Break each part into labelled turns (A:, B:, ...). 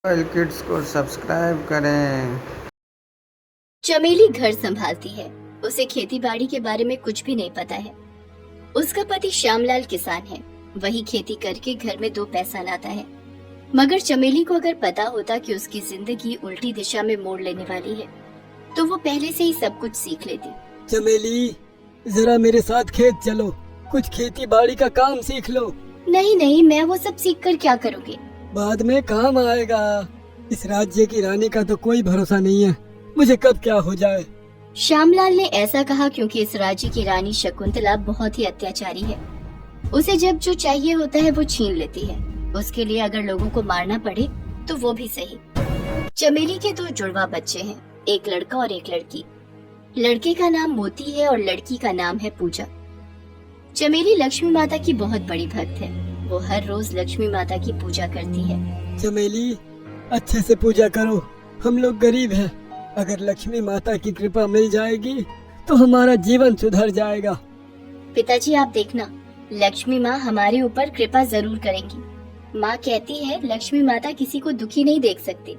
A: Royal kids को subscribe करें।
B: चमेली घर संभालती है। उसे खेती बाड़ी के बारे में कुछ भी नहीं पता है। उसका पति श्यामलाल किसान है। वही खेती करके घर में 2 पैसा लाता है। मगर चमेली को अगर पता होता कि उसकी जिंदगी उल्टी दिशा में मोड़ लेने वाली है तो वो पहले से ही सब कुछ सीख लेती।
C: चमेली, जरा मेरे साथ खेत चलो, कुछ खेती बाड़ी का काम सीख लो।
B: नहीं नहीं, मैं वो सब सीख कर क्या करूँगी?
C: बाद में काम आएगा। इस राज्य की रानी का तो कोई भरोसा नहीं है, मुझे कब क्या हो जाए।
B: श्यामलाल ने ऐसा कहा क्योंकि इस राज्य की रानी शकुंतला बहुत ही अत्याचारी है। उसे जब जो चाहिए होता है वो छीन लेती है। उसके लिए अगर लोगों को मारना पड़े तो वो भी सही। चमेली के 2 जुड़वा बच्चे हैं, एक लड़का और एक लड़की। लड़के का नाम मोती है और लड़की का नाम है पूजा। चमेली लक्ष्मी माता की बहुत बड़ी भक्त है। वो हर रोज लक्ष्मी माता की पूजा करती है।
C: चमेली, अच्छे से पूजा करो, हम लोग गरीब हैं। अगर लक्ष्मी माता की कृपा मिल जाएगी तो हमारा जीवन सुधर जाएगा।
B: पिताजी, आप देखना, लक्ष्मी माँ हमारे ऊपर कृपा जरूर करेंगी। माँ कहती है लक्ष्मी माता किसी को दुखी नहीं देख सकती।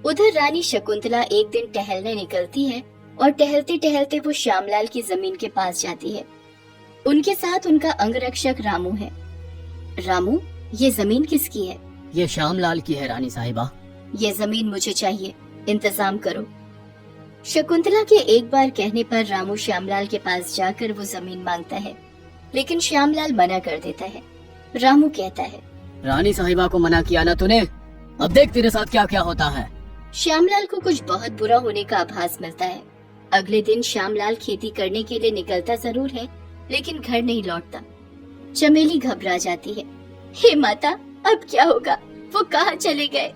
B: उधर रानी शकुंतला एक दिन टहलने निकलती है और टहलते टहलते वो श्यामलाल की जमीन के पास जाती है। उनके साथ उनका अंगरक्षक रामू है। रामू, ये जमीन किसकी है?
D: ये श्यामलाल की है रानी साहिबा।
B: ये जमीन मुझे चाहिए, इंतजाम करो। शकुंतला के एक बार कहने पर रामू श्यामलाल के पास जाकर वो जमीन मांगता है, लेकिन श्यामलाल मना कर देता है। रामू कहता है,
D: रानी साहिबा को मना किया ना तूने, अब देख तेरे साथ क्या क्या होता है।
B: श्यामलाल को कुछ बहुत बुरा होने का आभास मिलता है। अगले दिन श्यामलाल खेती करने के लिए निकलता जरूर है, लेकिन घर नहीं लौटता। चमेली घबरा जाती है। हे माता, अब क्या होगा? वो कहाँ चले गए?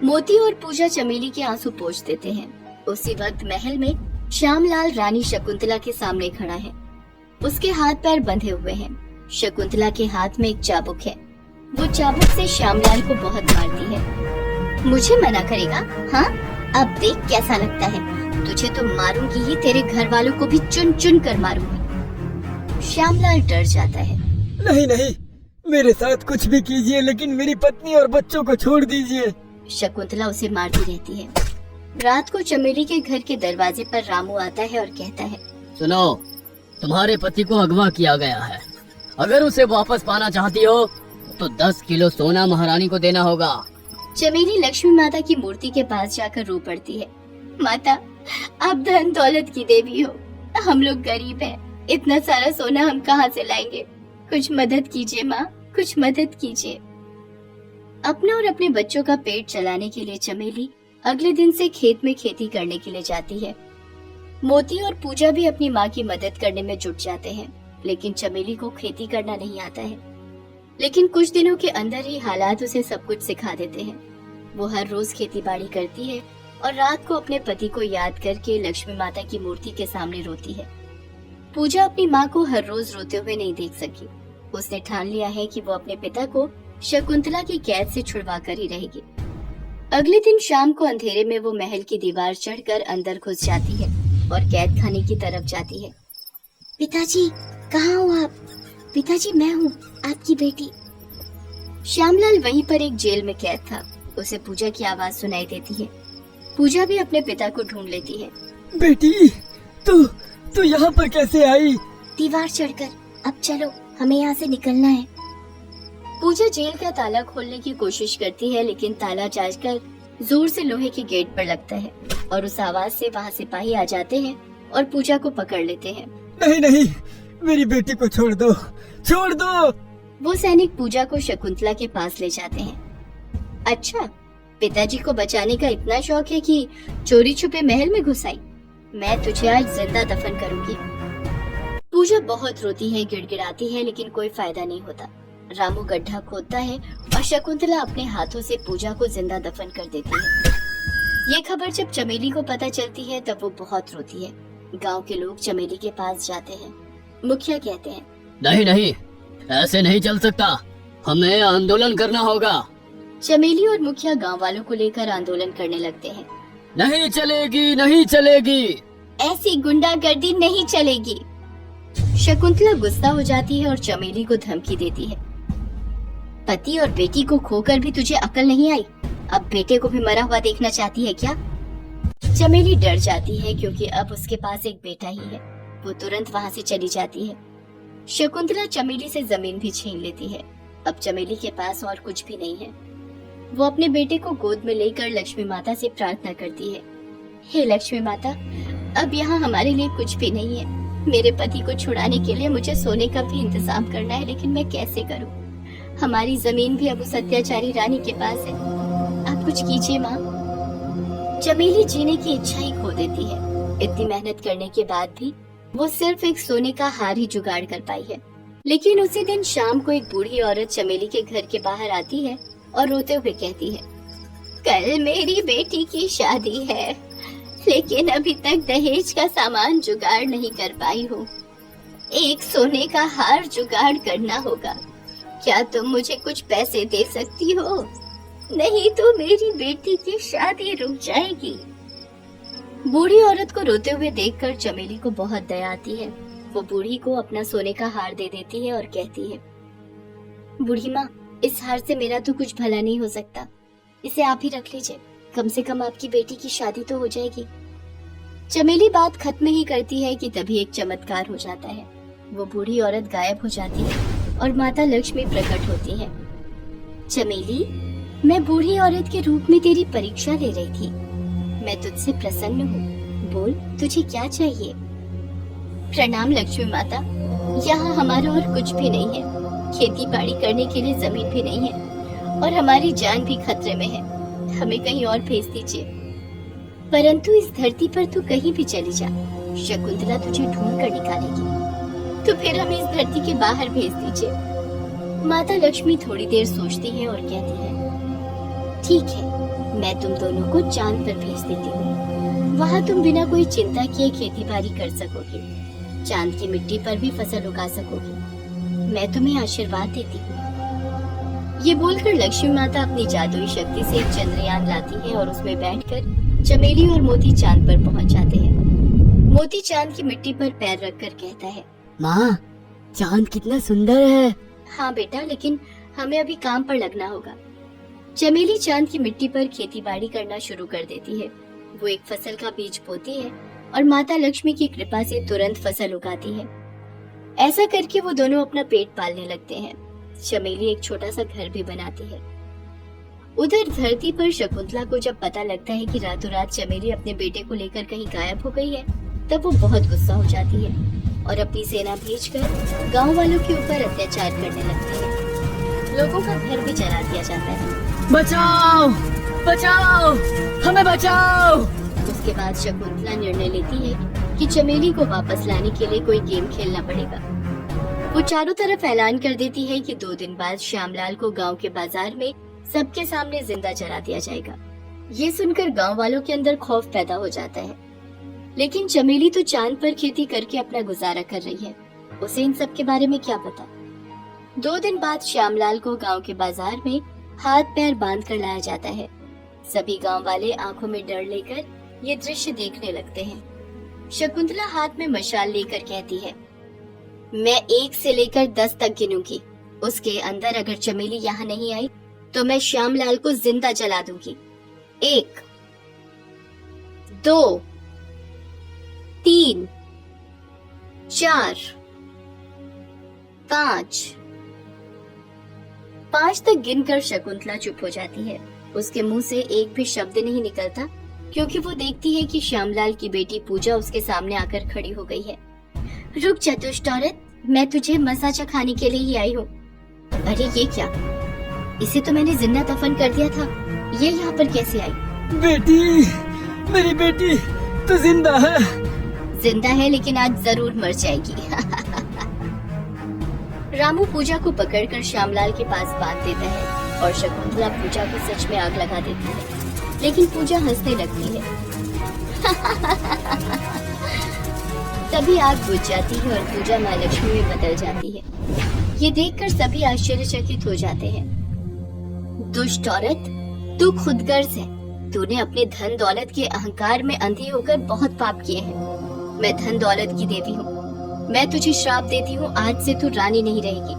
B: मोती और पूजा चमेली के आंसू पोंछ देते हैं। उसी वक्त महल में श्यामलाल रानी शकुंतला के सामने खड़ा है। उसके हाथ पैर बंधे हुए हैं। शकुंतला के हाथ में एक चाबुक है। वो चाबुक से श्यामलाल को बहुत मारती है। मुझे मना करेगा? हाँ, अब देख कैसा लगता है। तुझे तो मारूंगी ही, तेरे घर वालों को भी चुन चुन कर मारूंगी। श्यामलाल डर जाता है।
C: नहीं नहीं, मेरे साथ कुछ भी कीजिए, लेकिन मेरी पत्नी और बच्चों को छोड़ दीजिए।
B: शकुंतला उसे मारती रहती है। रात को चमेली के घर के दरवाजे पर रामू आता है और कहता है,
D: सुनो, तुम्हारे पति को अगवा किया गया है। अगर उसे वापस पाना चाहती हो तो 10 किलो सोना महारानी को देना होगा।
B: चमेली लक्ष्मी माता की मूर्ति के पास जाकर रो पड़ती है। माता, आप धन दौलत की देवी हो, हम लोग गरीब हैं। इतना सारा सोना हम कहाँ से लाएंगे? कुछ मदद कीजिए माँ, कुछ मदद कीजिए। अपना और अपने बच्चों का पेट चलाने के लिए चमेली अगले दिन से खेत में खेती करने के लिए जाती है। मोती और पूजा भी अपनी माँ की मदद करने में जुट जाते हैं, लेकिन चमेली को खेती करना नहीं आता है। लेकिन कुछ दिनों के अंदर ही हालात उसे सब कुछ सिखा देते हैं। वो हर रोज खेती बाड़ी करती है और रात को अपने पति को याद करके लक्ष्मी माता की मूर्ति के सामने रोती है। पूजा अपनी माँ को हर रोज रोते हुए नहीं देख सकी। उसने ठान लिया है कि वो अपने पिता को शकुंतला की कैद से छुड़वा कर ही रहेगी। अगले दिन शाम को अंधेरे में वो महल की दीवार चढ़कर अंदर घुस जाती है और कैद खाने की तरफ जाती है। पिताजी, कहाँ हो आप? पिताजी, मैं हूँ, आपकी बेटी। श्यामलाल वहीं पर एक जेल में कैद था। उसे पूजा की आवाज सुनाई देती है। पूजा भी अपने पिता को ढूंढ लेती है।
C: बेटी, तू यहाँ पर कैसे आई?
B: दीवार चढ़कर। अब चलो, हमें यहाँ से निकलना है। पूजा जेल का ताला खोलने की कोशिश करती है, लेकिन ताला जाकर जोर से लोहे के गेट पर लगता है और उस आवाज से वहाँ सिपाही आ जाते हैं और पूजा को पकड़ लेते हैं।
C: नहीं नहीं, मेरी बेटी को छोड़ दो, छोड़ दो।
B: वो सैनिक पूजा को शकुंतला के पास ले जाते हैं। अच्छा, पिताजी को बचाने का इतना शौक है कि चोरी छुपे महल में घुस आई। मैं तुझे आज जिंदा दफन करूंगी। पूजा बहुत रोती है, गिड़गिड़ाती है, लेकिन कोई फायदा नहीं होता। रामू गड्ढा खोदता है और शकुंतला अपने हाथों से पूजा को जिंदा दफन कर देती है। ये खबर जब चमेली को पता चलती है तब वो बहुत रोती है। गांव के लोग चमेली के पास जाते हैं। मुखिया कहते हैं,
D: नहीं नहीं, ऐसे नहीं चल सकता, हमें आंदोलन करना होगा।
B: चमेली और मुखिया गांव वालों को लेकर आंदोलन करने लगते हैं।
D: नहीं चलेगी, नहीं चलेगी,
B: ऐसी गुंडागर्दी नहीं चलेगी। शकुंतला गुस्सा हो जाती है और चमेली को धमकी देती है। पति और बेटी को खोकर भी तुझे अकल नहीं आई? अब बेटे को भी मरा हुआ देखना चाहती है क्या? चमेली डर जाती है क्योंकि अब उसके पास एक बेटा ही है। वो तुरंत वहाँ से चली जाती है। शकुंतला चमेली से जमीन भी छीन लेती है। अब चमेली के पास और कुछ भी नहीं है। वो अपने बेटे को गोद में लेकर लक्ष्मी माता से प्रार्थना करती है, हे लक्ष्मी माता, अब यहाँ हमारे लिए कुछ भी नहीं है। मेरे पति को छुड़ाने के लिए मुझे सोने का भी इंतजाम करना है, लेकिन मैं कैसे करूँ? हमारी जमीन भी अब उस अत्याचारी रानी के पास है। आप कुछ कीजिए माँ। चमेली जीने की इच्छा ही खो देती है। इतनी मेहनत करने के बाद भी वो सिर्फ एक सोने का हार ही जुगाड़ कर पाई है। लेकिन उसी दिन शाम को एक बूढ़ी औरत चमेली के घर के बाहर आती है और रोते हुए कहती है, कल मेरी बेटी की शादी है, लेकिन अभी तक दहेज का सामान जुगाड़ नहीं कर पाई हूँ। एक सोने का हार जुगाड़ करना होगा। क्या तुम मुझे कुछ पैसे दे सकती हो? नहीं तो मेरी बेटी की शादी रुक जाएगी। बूढ़ी औरत को रोते हुए देखकर चमेली को बहुत दया आती है। वो बूढ़ी को अपना सोने का हार दे देती है और कहती है, बूढ़ी माँ, इस हार से मेरा तो कुछ भला नहीं हो सकता, इसे आप ही रख लीजिए, कम से कम आपकी बेटी की शादी तो हो जाएगी। चमेली बात खत्म ही करती है कि तभी एक चमत्कार हो जाता है। वो बूढ़ी औरत गायब हो जाती है और माता लक्ष्मी प्रकट होती है। चमेली, मैं बूढ़ी औरत के रूप में तेरी परीक्षा ले रही थी। मैं तुझसे प्रसन्न हूँ, बोल तुझे क्या चाहिए? प्रणाम लक्ष्मी माता, यहाँ हमारा और कुछ भी नहीं है। खेती बाड़ी करने के लिए जमीन भी नहीं है और हमारी जान भी खतरे में है। हमें कहीं और भेज दीजिए। परंतु इस धरती पर तू कहीं भी चली जा, शकुंतला तुझे ढूंढ कर निकालेगी। तो फिर हमें इस धरती के बाहर भेज दीजिए। माता लक्ष्मी थोड़ी देर सोचती है और कहती है, ठीक है, मैं तुम दोनों को चांद पर भेज देती हूँ। वहाँ तुम बिना कोई चिंता किए खेती बाड़ी कर सकोगे, चांद की मिट्टी पर भी फसल उगा सकोगे। मैं तुम्हें आशीर्वाद देती हूँ। ये बोलकर लक्ष्मी माता अपनी जादुई शक्ति से एक चंद्रयान लाती है और उसमें बैठकर चमेली और मोती चांद पर पहुँच जाते हैं। मोती चांद की मिट्टी पर पैर रखकर कहता है,
D: माँ, चांद कितना सुंदर है।
B: हाँ बेटा, लेकिन हमें अभी काम पर लगना होगा। चमेली चांद की मिट्टी पर खेती बाड़ी करना शुरू कर देती है। वो एक फसल का बीज बोती है और माता लक्ष्मी की कृपा से तुरंत फसल उगाती है। ऐसा करके वो दोनों अपना पेट पालने लगते हैं। चमेली एक छोटा सा घर भी बनाती है। उधर धरती पर शकुंतला को जब पता लगता है कि रातों रात चमेली अपने बेटे को लेकर कहीं गायब हो गई है, तब वो बहुत गुस्सा हो जाती है और अपनी सेना भेजकर गांव वालों के ऊपर अत्याचार करने लगती है। लोगों का घर भी जला दिया जाता है।
D: बचाओ, बचाओ, हमें बचाओ।
B: उसके बाद शकुंतला निर्णय लेती है कि चमेली को वापस लाने के लिए कोई गेम खेलना पड़ेगा। वो चारों तरफ ऐलान कर देती है कि 2 दिन बाद श्यामलाल को गांव के बाजार में सबके सामने जिंदा जला दिया जाएगा। ये सुनकर गांव वालों के अंदर खौफ पैदा हो जाता है। लेकिन चमेली तो चांद पर खेती करके अपना गुजारा कर रही है, उसे इन सब के बारे में क्या पता। 2 दिन बाद श्यामलाल को गांव के बाजार में हाथ पैर बांध कर लाया जाता है। सभी गांव वाले आंखों में डर लेकर ये दृश्य देखने लगते हैं। शकुंतला हाथ में मशाल लेकर कहती है, मैं 1 से लेकर 10 तक गिनूंगी। उसके अंदर अगर चमेली यहाँ नहीं आई तो मैं श्यामलाल को जिंदा जला दूंगी। 1, 2, 3, 4, 5। 5 तक गिनकर शकुंतला चुप हो जाती है। उसके मुंह से एक भी शब्द नहीं निकलता, क्योंकि वो देखती है कि श्यामलाल की बेटी पूजा उसके सामने आकर खड़ी हो गई है। रुक जा दुष्ट औरत, मैं तुझे मजा चखाने के लिए ही आई हूँ। अरे ये क्या? इसे तो मैंने जिंदा दफन कर दिया था, ये यहाँ पर कैसे आई?
C: बेटी, मेरी बेटी तो जिंदा है।
B: जिंदा है लेकिन आज जरूर मर जाएगी। रामू पूजा को पकड़कर श्यामलाल के पास बांध देता है और शकुंतला पूजा को सच में आग लगा देती है, लेकिन पूजा हंसने लगती है। तभी आग बुझ जाती है और पूजा माँ लक्ष्मी में बदल जाती है। ये देखकर सभी आश्चर्यचकित हो जाते हैं। दुष्ट औरत, तू खुदगर्ज है। तूने अपने धन दौलत के अहंकार में अंधी होकर बहुत पाप किए हैं। मैं धन दौलत की देवी हूँ। मैं तुझे श्राप देती हूँ, आज से तू रानी नहीं रहेगी।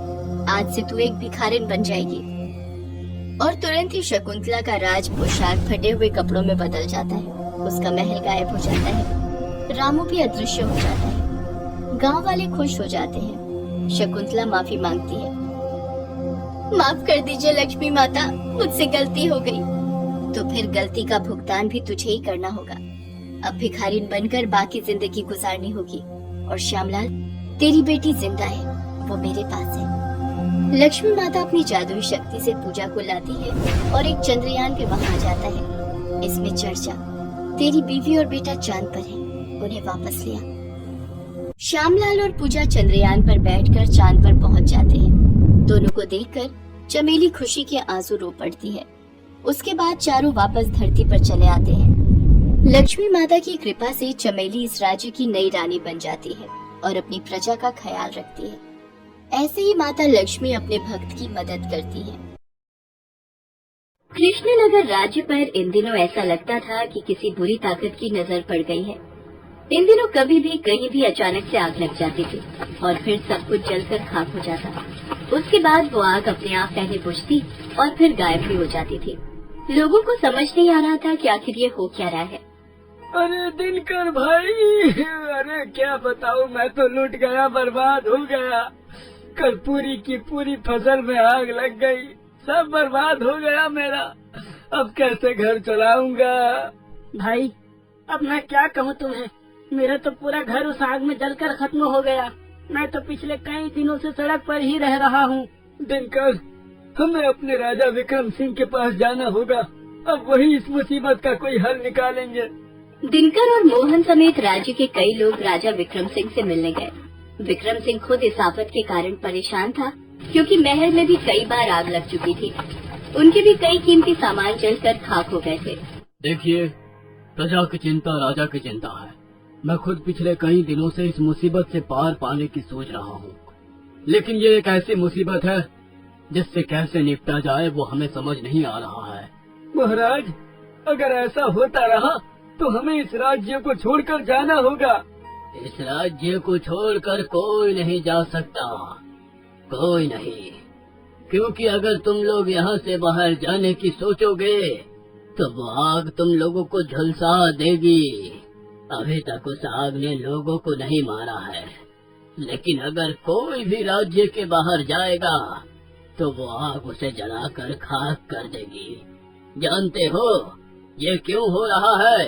B: आज से तू एक भिखारिन बन जाएगी। और तुरंत ही शकुंतला का राज पोशाक फटे हुए कपड़ों में बदल जाता है। उसका महल गायब हो जाता है। रामू भी अदृश्य हो जाता है। गांव वाले खुश हो जाते हैं। शकुंतला माफी मांगती है। माफ कर दीजिए लक्ष्मी माता, मुझसे गलती हो गई। तो फिर गलती का भुगतान भी तुझे ही करना होगा। अब भिखारिन बनकर बाकी जिंदगी गुजारनी होगी। और श्यामलाल, तेरी बेटी जिंदा है, वो मेरे पास है। लक्ष्मी माता अपनी जादुई शक्ति से पूजा को लाती है और एक चंद्रयान पे वहां जाता है। इसमें चर्चा तेरी बीवी और बेटा चांद पर है, उन्हें वापस लिया। श्यामलाल और पूजा चंद्रयान पर बैठकर चांद पर पहुंच जाते हैं। दोनों को देखकर चमेली खुशी के आंसू रो पड़ती है। उसके बाद चारों वापस धरती पर चले आते हैं। लक्ष्मी माता की कृपा से चमेली इस राज्य की नई रानी बन जाती है और अपनी प्रजा का ख्याल रखती है। ऐसे ही माता लक्ष्मी अपने भक्त की मदद करती है। कृष्णनगर राज्य पर इन दिनों ऐसा लगता था कि किसी बुरी ताकत की नजर पड़ गई है। इन दिनों कभी भी कहीं भी अचानक से आग लग जाती थी और फिर सब कुछ जलकर खाक हो जाता। उसके बाद वो आग अपने आप पहले बुझती और फिर गायब भी हो जाती थी। लोगों को समझ नहीं आ रहा था कि आखिर ये हो क्या रहा है।
C: अरे दिनकर भाई, अरे क्या बताऊं, मैं तो लूट गया, बर्बाद हो गया। कल पूरी की पूरी फसल में आग लग गई, सब बर्बाद हो गया मेरा। अब कैसे घर चलाऊंगा?
E: भाई अब मैं क्या कहूँ तुम्हें, मेरा तो पूरा घर उस आग में जलकर खत्म हो गया। मैं तो पिछले कई दिनों से सड़क पर ही रह रहा हूँ।
C: दिनकर, हमें अपने राजा विक्रम सिंह के पास जाना होगा। अब वही इस मुसीबत का कोई हल निकालेंगे।
B: दिनकर और मोहन समेत राज्य के कई लोग राजा विक्रम सिंह से मिलने गए। विक्रम सिंह खुद इस आफत के कारण परेशान था, क्योंकि महल में भी कई बार आग लग चुकी थी। उनके भी कई कीमती सामान जलकर खाक हो गए थे।
D: देखिए, प्रजा की चिंता राजा की चिंता है। मैं खुद पिछले कई दिनों से इस मुसीबत से पार पाने की सोच रहा हूँ, लेकिन ये एक ऐसी मुसीबत है जिससे कैसे निपटा जाए वो हमें समझ नहीं आ रहा है।
C: महाराज, अगर ऐसा होता रहा तो हमें इस राज्य को छोड़कर जाना होगा।
D: इस राज्य को छोड़कर कोई नहीं जा सकता, कोई नहीं, क्योंकि अगर तुम लोग यहाँ से बाहर जाने की सोचोगे तो वो आग तुम लोगों को झुलसा देगी। अभी तक उस आग ने लोगों को नहीं मारा है, लेकिन अगर कोई भी राज्य के बाहर जाएगा तो वो आग उसे जलाकर खाक कर देगी। जानते हो ये क्यों हो रहा है?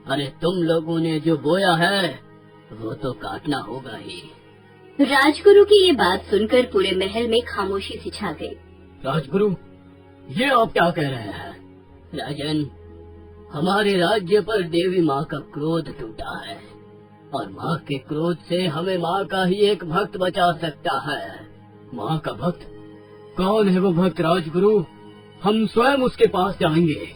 D: अरे तुम लोगों ने जो बोया है वो तो काटना होगा ही।
B: राजगुरु की ये बात सुनकर पूरे महल में खामोशी सी छा गई।
D: राजगुरु, ये आप क्या कह रहे हैं? राजन, हमारे राज्य पर देवी माँ का क्रोध टूटा है और माँ के क्रोध से हमें माँ का ही एक भक्त बचा सकता है। माँ का भक्त? कौन है वो भक्त राजगुरु? हम स्वयं उसके पास जाएंगे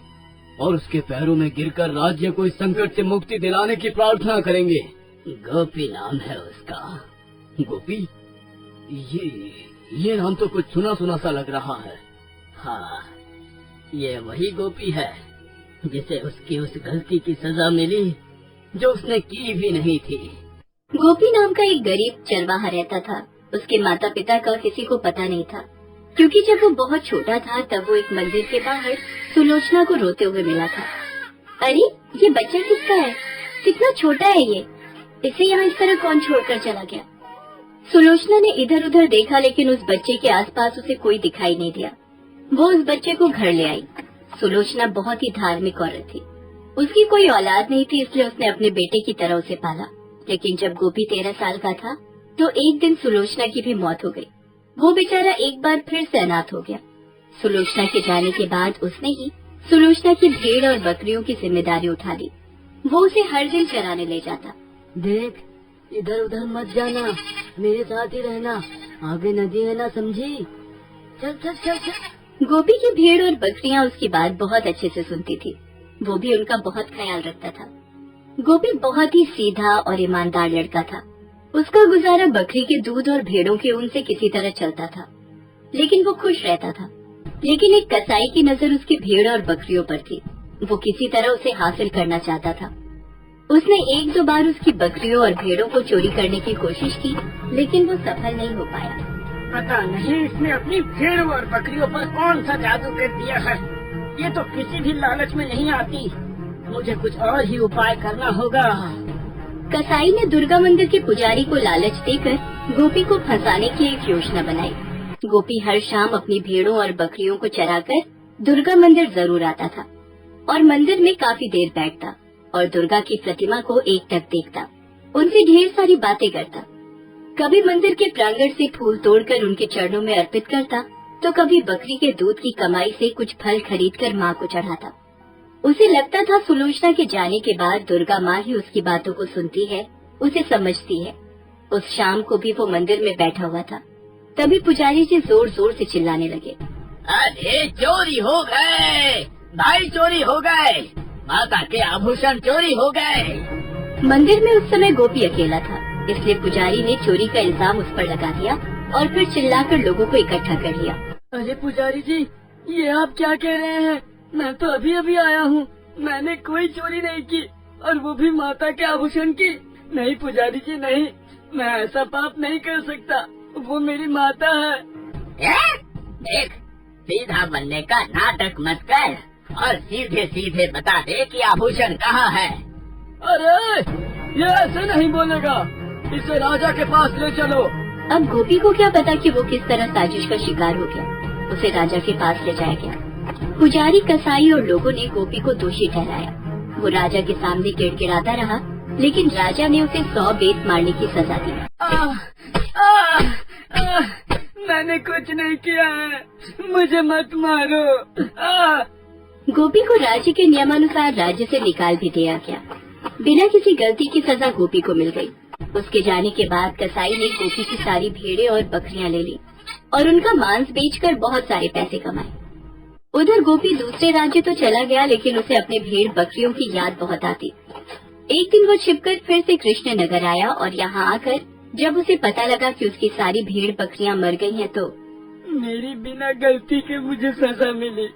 D: और उसके पैरों में गिरकर राज्य को इस संकट से मुक्ति दिलाने की प्रार्थना करेंगे। गोपी नाम है उसका। गोपी? ये नाम तो कुछ सुना सुना सा लग रहा है। हाँ, ये वही गोपी है जिसे उसकी उस गलती की सजा मिली जो उसने की भी नहीं थी।
B: गोपी नाम का एक गरीब चरवाहा रहता था। उसके माता पिता का किसी को पता नहीं था, क्योंकि जब वो बहुत छोटा था तब वो एक मंदिर के बाहर सुलोचना को रोते हुए मिला था। अरे ये बच्चा किसका है? कितना छोटा है ये, इसे यहाँ इस तरह कौन छोड़कर चला गया? सुलोचना ने इधर उधर देखा, लेकिन उस बच्चे के आसपास उसे कोई दिखाई नहीं दिया। वो उस बच्चे को घर ले आई। सुलोचना बहुत ही धार्मिक औरत थी। उसकी कोई औलाद नहीं थी, इसलिए उसने अपने बेटे की तरह उसे पाला। लेकिन जब गोपी 13 साल का था तो एक दिन सुलोचना की भी मौत हो गई। वो बेचारा एक बार फिर से अनाथ हो गया। सुलोचना के जाने के बाद उसने ही सुलोचना की भेड़ और बकरियों की जिम्मेदारी उठा ली। वो उसे हर दिन चराने ले जाता।
E: देख, इधर उधर मत जाना, मेरे साथ ही रहना, आगे नदी है ना, समझी? चल चल चल चल।
B: गोपी की भेड़ और बकरियां उसकी बात बहुत अच्छे से सुनती थी। वो भी उनका बहुत ख्याल रखता था। गोपी बहुत ही सीधा और ईमानदार लड़का था। उसका गुजारा बकरी के दूध और भेड़ों के ऊन से किसी तरह चलता था, लेकिन वो खुश रहता था। लेकिन एक कसाई की नजर उसकी भेड़ और बकरियों पर थी। वो किसी तरह उसे हासिल करना चाहता था। उसने 1-2 बार उसकी बकरियों और भेड़ों को चोरी करने की कोशिश की, लेकिन वो सफल नहीं हो पाया।
E: पता नहीं इसने अपनी भेड़ और बकरियों पर कौन सा जादू कर दिया है। ये तो किसी भी लालच में नहीं आती। मुझे कुछ और ही उपाय करना होगा।
B: कसाई ने दुर्गा मंदिर के पुजारी को लालच देकर गोपी को फंसाने की एक योजना बनाई। गोपी हर शाम अपनी भेड़ों और बकरियों को चराकर दुर्गा मंदिर जरूर आता था और मंदिर में काफी देर बैठता और दुर्गा की प्रतिमा को एकटक देखता, उनसे ढेर सारी बातें करता। कभी मंदिर के प्रांगण से फूल तोड़कर उनके चरणों में अर्पित करता, तो कभी बकरी के दूध की कमाई से कुछ फल खरीदकर माँ को चढ़ाता। उसे लगता था सुलोचना के जाने के बाद दुर्गा माँ ही उसकी बातों को सुनती है, उसे समझती है। उस शाम को भी वो मंदिर में बैठा हुआ था, तभी पुजारी जी जोर जोर से चिल्लाने लगे,
D: अरे चोरी हो गए भाई, चोरी हो गए, माता के आभूषण चोरी हो गए।
B: मंदिर में उस समय गोपी अकेला था, इसलिए पुजारी ने चोरी का इल्जाम उस पर लगा दिया और फिर चिल्लाकर लोगों को इकट्ठा कर लिया।
C: अरे पुजारी जी, ये आप क्या कह रहे हैं? मैं तो अभी अभी आया हूँ, मैंने कोई चोरी नहीं की, और वो भी माता के आभूषण की। नहीं पुजारी जी नहीं, मैं ऐसा पाप नहीं कर सकता, वो मेरी माता है।
D: देख, सीधा बनने का नाटक मत कर और सीधे सीधे बता दे कि आभूषण कहाँ है।
C: अरे ये ऐसे नहीं बोलेगा, इसे राजा के पास ले चलो।
B: अब गोपी को क्या पता कि वो किस तरह साजिश का शिकार हो गया। उसे राजा के पास ले जाया गया। पुजारी, कसाई और लोगों ने गोपी को दोषी ठहराया। वो राजा के सामने गिड़गिड़ाता रहा, लेकिन राजा ने उसे 100 बेत मारने की सजा दी।
C: मैंने कुछ नहीं किया है, मुझे मत मारो।
B: गोपी को राज्य के नियमानुसार राज्य से निकाल भी दिया गया। बिना किसी गलती की सजा गोपी को मिल गई। उसके जाने के बाद कसाई ने गोपी की सारी भेड़ें और बकरियां ले ली और उनका मांस बेचकर बहुत सारे पैसे कमाए। उधर गोपी दूसरे राज्य तो चला गया, लेकिन उसे अपने भेड़ बकरियों की याद बहुत आती। एक दिन वो छिपकर फिर से कृष्ण नगर आया और यहाँ आकर जब उसे पता लगा कि उसकी सारी भेड़ बकरियां मर गई हैं, तो
C: मेरी बिना गलती के मुझे सजा मिली,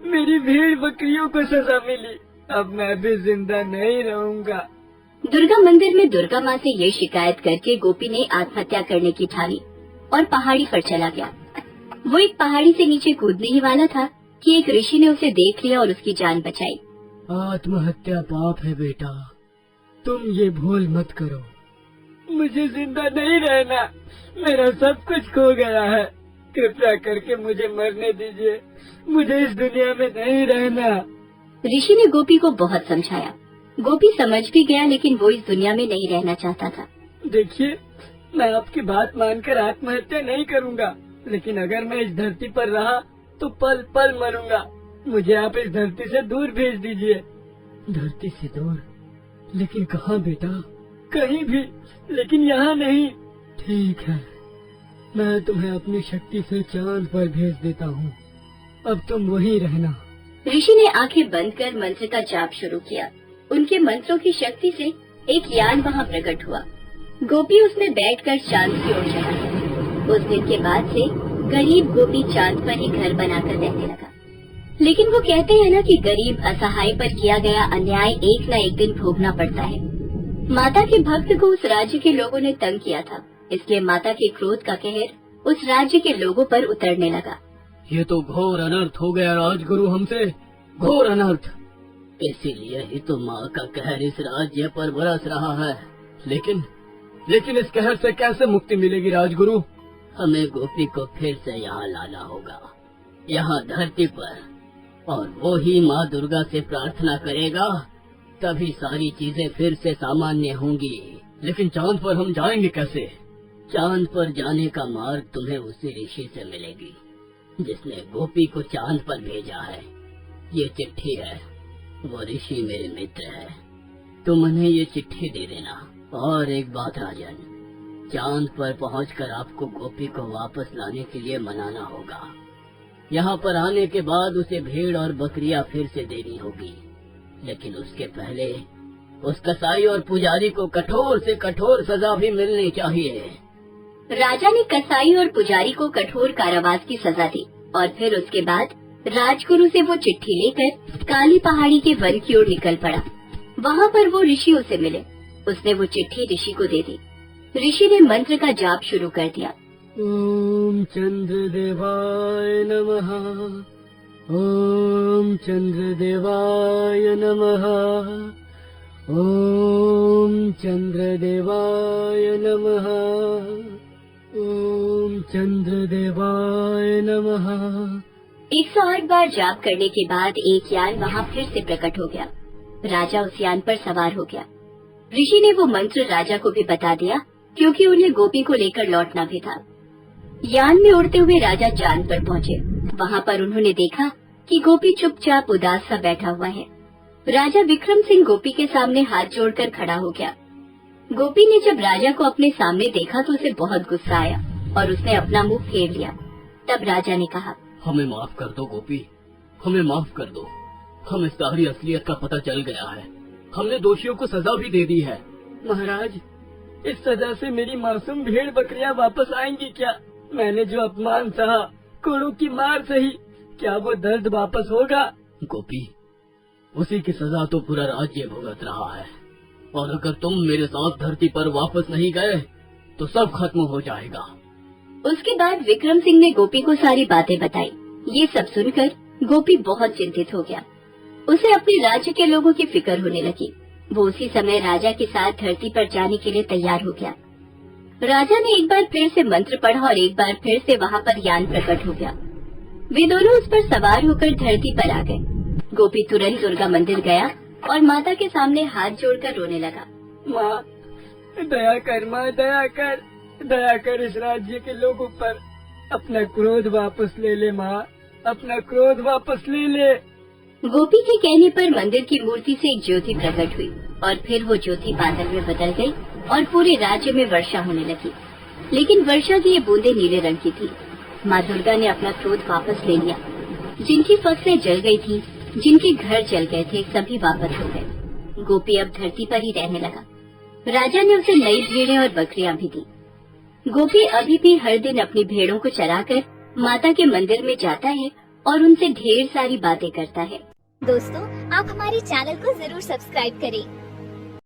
C: मेरी भेड़ बकरियों को सजा मिली। अब मैं भी जिंदा नहीं रहूंगा।
B: दुर्गा मंदिर में दुर्गा माँ से ये शिकायत करके गोपी ने आत्महत्या करने की ठानी और पहाड़ी पर चला गया। वो एक पहाड़ी से नीचे कूदने ही वाला था कि एक ऋषि ने उसे देख लिया और उसकी जान बचाई।
C: आत्महत्या पाप है बेटा, तुम ये भूल मत करो। मुझे जिंदा नहीं रहना, मेरा सब कुछ खो गया है। कृपया करके मुझे मरने दीजिए, मुझे इस दुनिया में नहीं रहना।
B: ऋषि ने गोपी को बहुत समझाया। गोपी समझ भी गया, लेकिन वो इस दुनिया में नहीं रहना चाहता था।
C: देखिए, मैं आपकी बात मानकर आत्महत्या नहीं करूंगा, लेकिन अगर मैं इस धरती पर रहा तो पल पल मरूंगा। मुझे आप इस धरती से दूर भेज दीजिए। धरती से दूर? लेकिन कहाँ बेटा? कहीं भी, लेकिन यहाँ नहीं। ठीक है, मैं तुम्हें अपनी शक्ति से चांद पर भेज देता हूँ, अब तुम वहीं रहना।
B: ऋषि ने आंखें बंद कर मंत्र का जाप शुरू किया। उनके मंत्रों की शक्ति से एक यान वहाँ प्रकट हुआ। गोपी उसमें बैठकर चांद की ओर चला गया। उस दिन के बाद से गरीब गोपी चांद पर ही घर बनाकर रहने लगा। लेकिन वो कहते हैं ना कि गरीब असहाय पर किया गया अन्याय एक न एक दिन भोगना पड़ता है। माता के भक्त को उस राज्य के लोगों ने तंग किया था, इसलिए माता के क्रोध का कहर उस राज्य के लोगों पर उतरने लगा।
C: ये तो घोर अनर्थ हो गया राजगुरु, हमसे घोर अनर्थ।
D: इसीलिए ही तो माँ का कहर इस राज्य पर बरस रहा है।
C: लेकिन इस कहर से कैसे मुक्ति मिलेगी राजगुरु?
D: हमें गोपी को फिर से यहाँ लाना होगा, यहाँ धरती पर, और वो ही माँ दुर्गा से प्रार्थना करेगा, तभी सारी चीजें फिर से सामान्य होंगी।
C: लेकिन चांद पर हम जाएंगे कैसे?
D: चांद पर जाने का मार्ग तुम्हें उसी ऋषि से मिलेगी जिसने गोपी को चांद पर भेजा है। ये चिट्ठी है, वो ऋषि मेरे मित्र है, तुम उन्हें ये चिट्ठी दे देना। और एक बात राजन, चांद पर पहुंचकर आपको गोपी को वापस लाने के लिए मनाना होगा। यहाँ पर आने के बाद उसे भेड़ और बकरियां फिर से देनी होगी, लेकिन उसके पहले उस कसाई और पुजारी को कठोर से कठोर सजा भी मिलनी चाहिए।
B: राजा ने कसाई और पुजारी को कठोर कारावास की सजा दी और फिर उसके बाद राजगुरु से वो चिट्ठी लेकर काली पहाड़ी के वन की ओर निकल पड़ा। वहाँ पर वो ऋषि उसे मिले। उसने वो चिट्ठी ऋषि को दे दी। ऋषि ने मंत्र का जाप शुरू कर दिया।
C: ओम चंद्रदेवाय नमः। ओम चंद्रदेवाय नमः। ओम चंद्रदेवाय नमः। ओम चंद्रदेवाय नमः।
B: 108 बार जाप करने के बाद एक यान वहाँ फिर से प्रकट हो गया। राजा उस यान पर सवार हो गया। ऋषि ने वो मंत्र राजा को भी बता दिया, क्योंकि उन्हें गोपी को लेकर लौटना भी था। यान में उड़ते हुए राजा चांद पर पहुँचे। वहाँ पर उन्होंने देखा कि गोपी चुपचाप उदास सा बैठा हुआ है। राजा विक्रम सिंह गोपी के सामने हाथ जोड़कर खड़ा हो गया। गोपी ने जब राजा को अपने सामने देखा तो उसे बहुत गुस्सा आया और उसने अपना मुंह फेर लिया। तब राजा ने कहा,
D: हमें माफ कर दो गोपी, हमें माफ कर दो। हमें सारी असलियत का पता चल गया है। हमने दोषियों को सजा भी दे दी है।
C: महाराज, इस सजा से मेरी मासूम भेड़ बकरियां वापस आएंगी क्या? मैंने जो अपमान सहा, कोड़ों की मार सही, क्या वो दर्द वापस होगा?
D: गोपी, उसी की सजा तो पूरा राज्य भुगत रहा है, और अगर तुम मेरे साथ धरती पर वापस नहीं गए तो सब खत्म हो जाएगा।
B: उसके बाद विक्रम सिंह ने गोपी को सारी बातें बताई। ये सब सुनकर गोपी बहुत चिंतित हो गया। उसे अपने राज्य के लोगों की फिक्र होने लगी। वो उसी समय राजा के साथ धरती पर जाने के लिए तैयार हो गया। राजा ने एक बार फिर से मंत्र पढ़ा और एक बार फिर से वहाँ पर यान प्रकट हो गया। वे दोनों उस पर सवार होकर धरती पर आ गए। गोपी तुरंत दुर्गा मंदिर गया और माता के सामने हाथ जोड़कर रोने लगा।
C: माँ, दया कर माँ, दया कर इस राज्य के लोगों पर। अपना क्रोध वापस ले ले माँ, अपना क्रोध वापस ले ले।
B: गोपी के कहने पर मंदिर की मूर्ति से एक ज्योति प्रकट हुई और फिर वो ज्योति बादल में बदल गई और पूरे राज्य में वर्षा होने लगी। लेकिन वर्षा की ये बूंदें नीले रंग की थी। माँ दुर्गा ने अपना क्रोध वापस ले लिया। जिनकी फसलें जल गई थी, जिनके घर जल गए थे, सभी वापस हो गए। गोपी अब धरती पर ही रहने लगा। राजा ने उसे नई भेड़ें और बकरियां भी दी। गोपी अभी भी हर दिन अपनी भेड़ों को चराकर माता के मंदिर में जाता है और उनसे ढेर सारी बातें करता है।
F: दोस्तों, आप हमारे चैनल को जरूर सब्सक्राइब करें